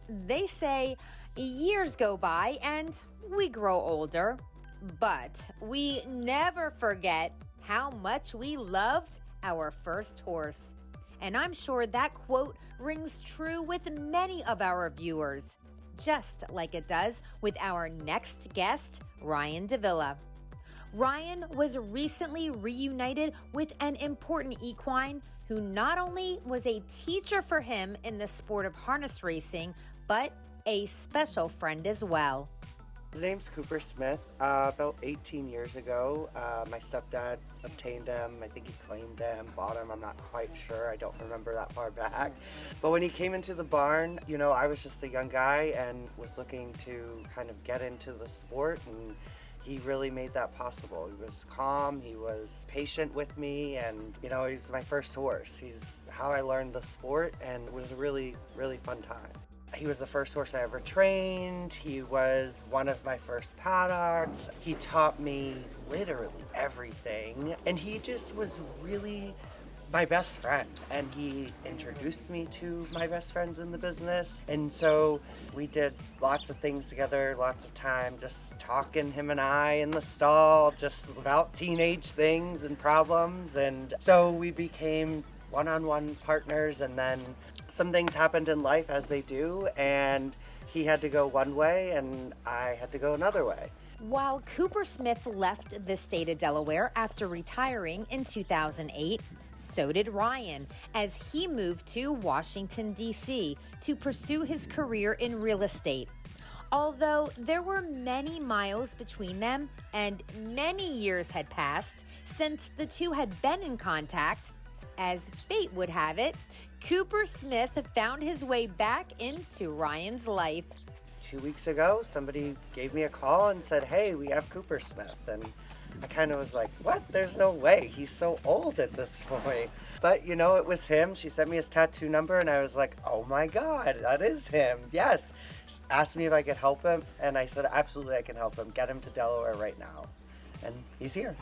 They say years go by and we grow older, but we never forget how much we loved our first horse. And I'm sure that quote rings true with many of our viewers, just like it does with our next guest, Ryan Davila. Ryan was recently reunited with an important equine who not only was a teacher for him in the sport of harness racing, but a special friend as well. His name's Coopersmith. About 18 years ago, my stepdad obtained him. I think he claimed him, bought him. I'm not quite sure. I don't remember that far back. But when he came into the barn, I was just a young guy and was looking to kind of get into the sport, and he really made that possible. He was calm, he was patient with me, and he's my first horse. He's how I learned the sport, and it was a really, really fun time. He was the first horse I ever trained. He was one of my first paddocks. He taught me literally everything, and he just was really my best friend, and he introduced me to my best friends in the business. And so we did lots of things together, lots of time just talking, him and I in the stall, just about teenage things and problems. And so we became one-on-one partners, and then some things happened in life, as they do, and he had to go one way and I had to go another way. While Coopersmith left the state of Delaware after retiring in 2008, so did Ryan, as he moved to Washington, D.C. to pursue his career in real estate. Although there were many miles between them and many years had passed since the two had been in contact, as fate would have it, Coopersmith found his way back into Ryan's life. 2 weeks ago, somebody gave me a call and said, "Hey, we have Coopersmith." And I kind of was like, what? There's no way. He's so old at this point. But, it was him. She sent me his tattoo number, and I was like, oh my God, that is him. Yes. She asked me if I could help him, and I said, absolutely, I can help him. Get him to Delaware right now. And he's here.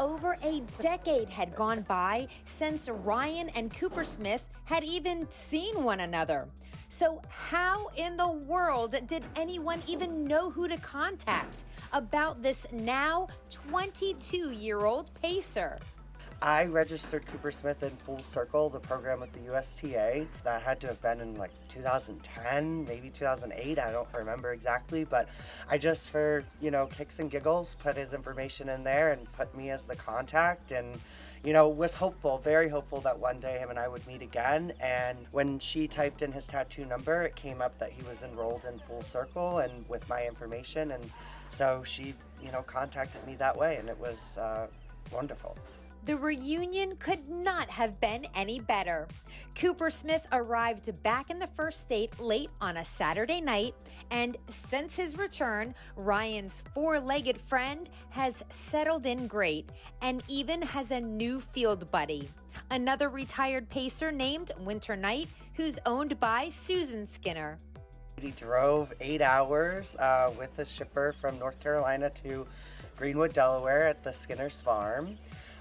Over a decade had gone by since Ryan and Coopersmith had even seen one another. So how in the world did anyone even know who to contact about this now 22-year-old pacer? I registered Coopersmith in Full Circle, the program with the USTA. That had to have been in 2010, maybe 2008. I don't remember exactly, but I just, for, kicks and giggles, put his information in there and put me as the contact, and, was hopeful, very hopeful that one day him and I would meet again. And when she typed in his tattoo number, it came up that he was enrolled in Full Circle and with my information. And so she, contacted me that way, and it was wonderful. The reunion could not have been any better. Coopersmith arrived back in the first state late on a Saturday night, and since his return, Ryan's four-legged friend has settled in great and even has a new field buddy, another retired pacer named Winter Knight, who's owned by Susan Skinner. He drove 8 hours with his shipper from North Carolina to Greenwood, Delaware at the Skinner's farm.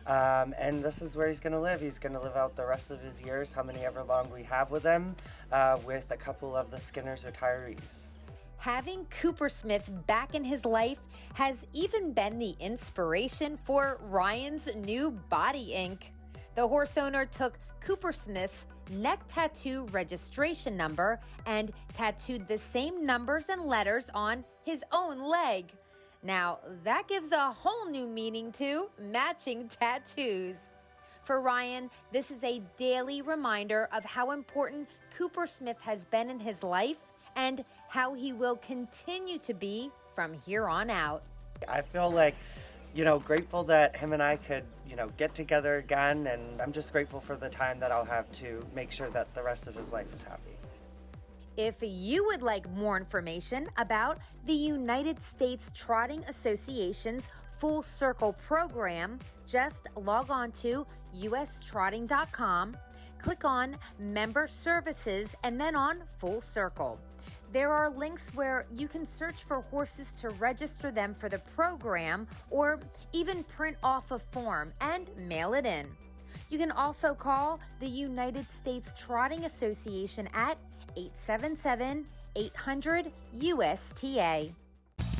And this is where he's going to live. He's going to live out the rest of his years, how many ever long we have with him, with a couple of the Skinner's retirees. Having Coopersmith back in his life has even been the inspiration for Ryan's new body ink. The horse owner took Coopersmith's neck tattoo registration number and tattooed the same numbers and letters on his own leg. Now, that gives a whole new meaning to matching tattoos. For Ryan, this is a daily reminder of how important Coopersmith has been in his life and how he will continue to be from here on out. I feel like, grateful that him and I could, get together again, and I'm just grateful for the time that I'll have to make sure that the rest of his life is happy. If you would like more information about the United States Trotting Association's Full Circle program, just log on to ustrotting.com, click on Member Services, and then on Full Circle. There are links where you can search for horses to register them for the program, or even print off a form and mail it in. You can also call the United States Trotting Association at 800 USTA.